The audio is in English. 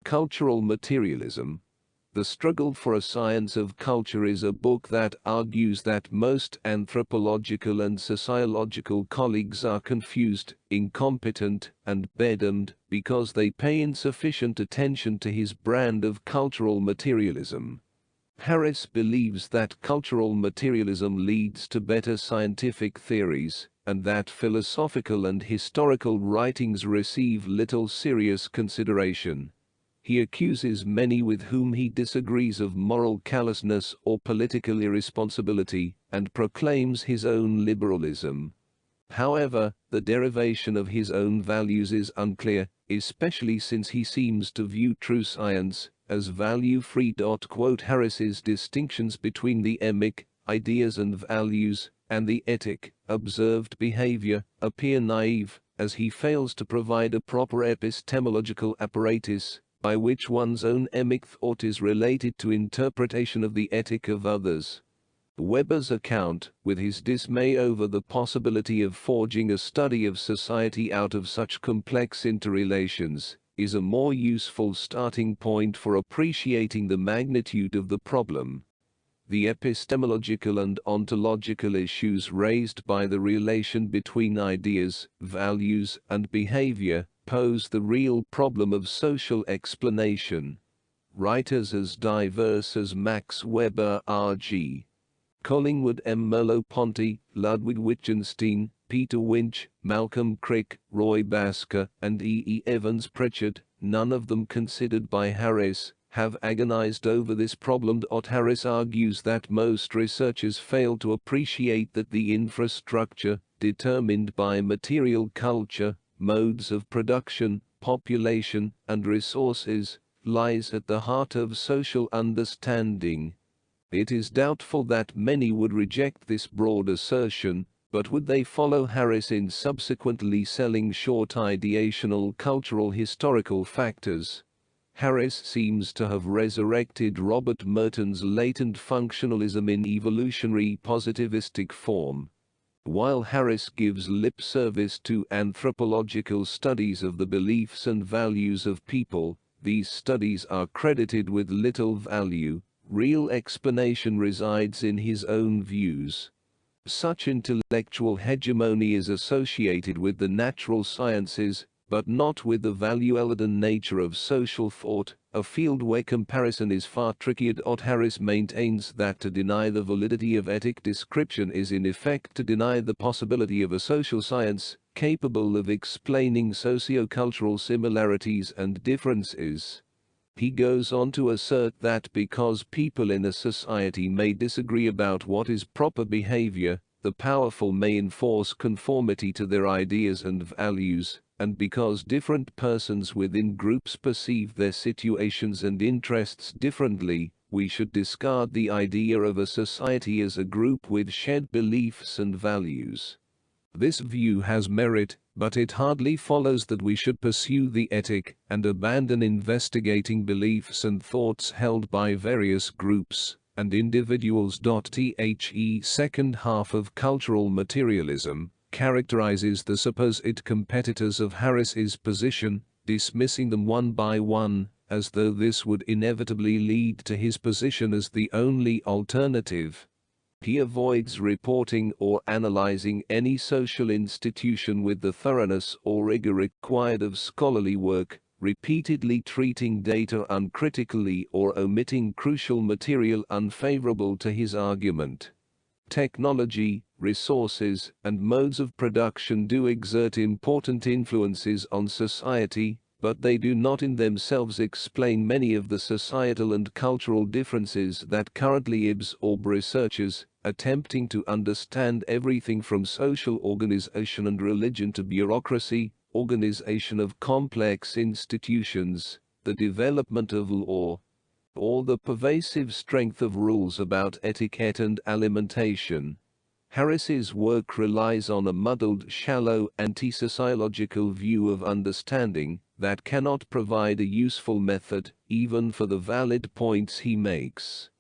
Cultural Materialism. The Struggle for a Science of Culture is a book that argues that most anthropological and sociological colleagues are confused, incompetent, and beddomed because they pay insufficient attention to his brand of cultural materialism. Harris believes that cultural materialism leads to better scientific theories, and that philosophical and historical writings receive little serious consideration. He accuses many with whom he disagrees of moral callousness or political irresponsibility, and proclaims his own liberalism. However, the derivation of his own values is unclear, especially since he seems to view true science as value-free. Harris's distinctions between the emic, ideas and values, and the etic, observed behavior, appear naive, as he fails to provide a proper epistemological apparatus by which one's own emic thought is related to interpretation of the ethic of others. Weber's account, with his dismay over the possibility of forging a study of society out of such complex interrelations, is a more useful starting point for appreciating the magnitude of the problem. The epistemological and ontological issues raised by the relation between ideas, values, and behavior pose the real problem of social explanation. Writers as diverse as Max Weber, R.G. Collingwood, M. Merleau-Ponty, Ludwig Wittgenstein, Peter Winch, Malcolm Crick, Roy Basker, and E. E. Evans Pritchard, none of them considered by Harris, have agonized over this problem. Harris argues that most researchers fail to appreciate that the infrastructure, determined by material culture, modes of production, population, and resources, lies at the heart of social understanding. It is doubtful that many would reject this broad assertion, but would they follow Harris in subsequently selling short ideational cultural historical factors? Harris seems to have resurrected Robert Merton's latent functionalism in evolutionary positivistic form. While Harris gives lip service to anthropological studies of the beliefs and values of people, these studies are credited with little value. Real explanation resides in his own views. Such intellectual hegemony is associated with the natural sciences, but not with the value-laden nature of social thought, a field where comparison is far trickier. Harris maintains that to deny the validity of ethic description is in effect to deny the possibility of a social science capable of explaining socio-cultural similarities and differences. He goes on to assert that because people in a society may disagree about what is proper behavior, the powerful may enforce conformity to their ideas and values, and because different persons within groups perceive their situations and interests differently, we should discard the idea of a society as a group with shared beliefs and values. This view has merit, but it hardly follows that we should pursue the ethic and abandon investigating beliefs and thoughts held by various groups and individuals. The second half of Cultural Materialism characterizes the supposed competitors of Harris's position, dismissing them one by one, as though this would inevitably lead to his position as the only alternative. He avoids reporting or analyzing any social institution with the thoroughness or rigor required of scholarly work, repeatedly treating data uncritically or omitting crucial material unfavorable to his argument. Technology, resources, and modes of production do exert important influences on society, but they do not in themselves explain many of the societal and cultural differences that currently absorb researchers, attempting to understand everything from social organization and religion to bureaucracy, organization of complex institutions, the development of law, or the pervasive strength of rules about etiquette and alimentation. Harris's work relies on a muddled, shallow, anti-sociological view of understanding that cannot provide a useful method, even for the valid points he makes.